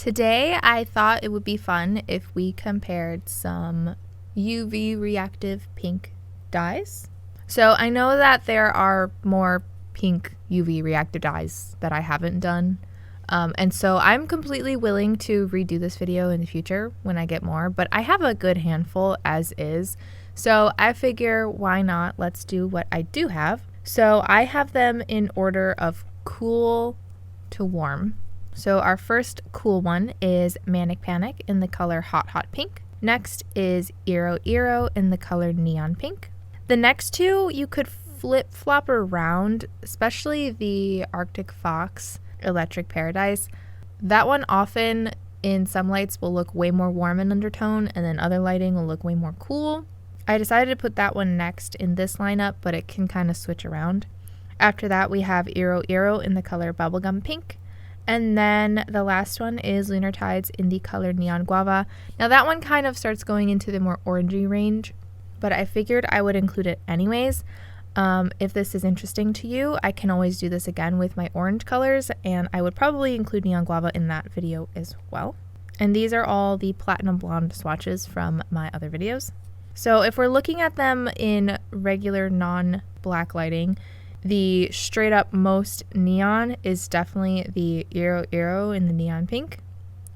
Today I thought it would be fun if we compared some UV reactive pink dyes. So I know that there are more pink UV reactive dyes that I haven't done. And so I'm completely willing to redo this video in the future when I get more, but I have a good handful as is. So I figure why not, let's do what I do have. So I have them in order of cool to warm. So our first cool one is Manic Panic in the color Hot Hot Pink. Next is Iroiro in the color Neon Pink. The next two you could flip-flop around, especially the Arctic Fox Electric Paradise. That one often in some lights will look way more warm in undertone, and then other lighting will look way more cool. I decided to put that one next in this lineup, but it can kind of switch around. After that we have Iroiro in the color Bubblegum Pink. And then the last one is Lunar Tides in the color Neon Guava. Now that one kind of starts going into the more orangey range, but I figured I would include it anyways. If this is interesting to you, I can always do this again with my orange colors, and I would probably include Neon Guava in that video as well. And these are all the Platinum Blonde swatches from my other videos. So if we're looking at them in regular non-black lighting, the straight up most neon is definitely the Iroiro in the Neon Pink.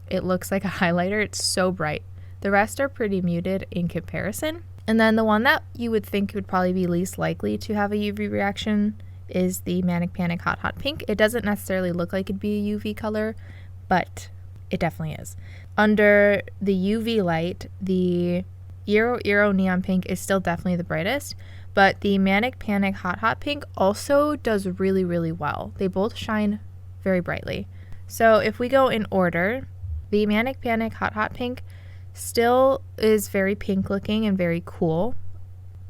It looks like a highlighter, it's so bright. The rest are pretty muted in comparison. And then the one that you would think would probably be least likely to have a UV reaction is the Manic Panic Hot Hot Pink. It doesn't necessarily look like it'd be a UV color, but it definitely is. Under the UV light, the Iroiro Neon Pink is still definitely the brightest, but the Manic Panic Hot Hot Pink also does really, really well. They both shine very brightly. So if we go in order, the Manic Panic Hot Hot Pink still is very pink looking and very cool,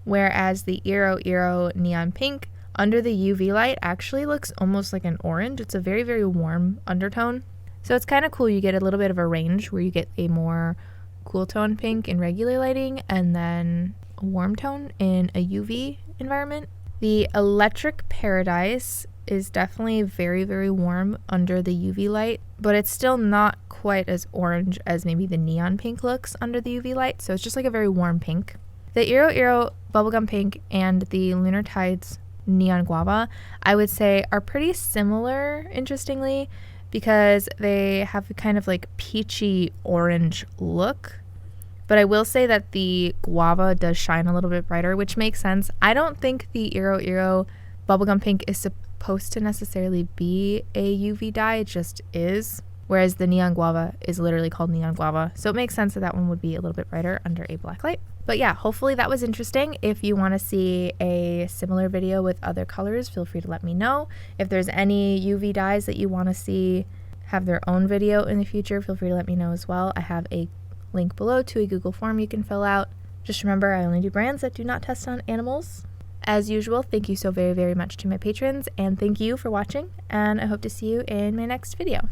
whereas the Iroiro Neon Pink under the UV light actually looks almost like an orange. It's a very, very warm undertone. So it's kind of cool. You get a little bit of a range where you get a more cool tone pink in regular lighting and then a warm tone in a UV environment. The Electric Paradise is definitely very, very warm under the UV light, but it's still not quite as orange as maybe the Neon Pink looks under the UV light, so it's just like a very warm pink. The Iroiro Bubblegum Pink and the Lunar Tides Neon Guava, I would say, are pretty similar, interestingly, because they have a kind of like peachy orange look. But I will say that the Guava does shine a little bit brighter, which makes sense. I don't think the Iroiro Bubblegum Pink is supposed to necessarily be a UV dye, it just is. Whereas the Neon Guava is literally called Neon Guava. So it makes sense that that one would be a little bit brighter under a black light. But yeah, hopefully that was interesting. If you want to see a similar video with other colors, feel free to let me know. If there's any UV dyes that you want to see have their own video in the future, feel free to let me know as well. I have a link below to a Google form you can fill out. Just remember, I only do brands that do not test on animals. As usual, thank you so very, very much to my patrons, and thank you for watching, and I hope to see you in my next video.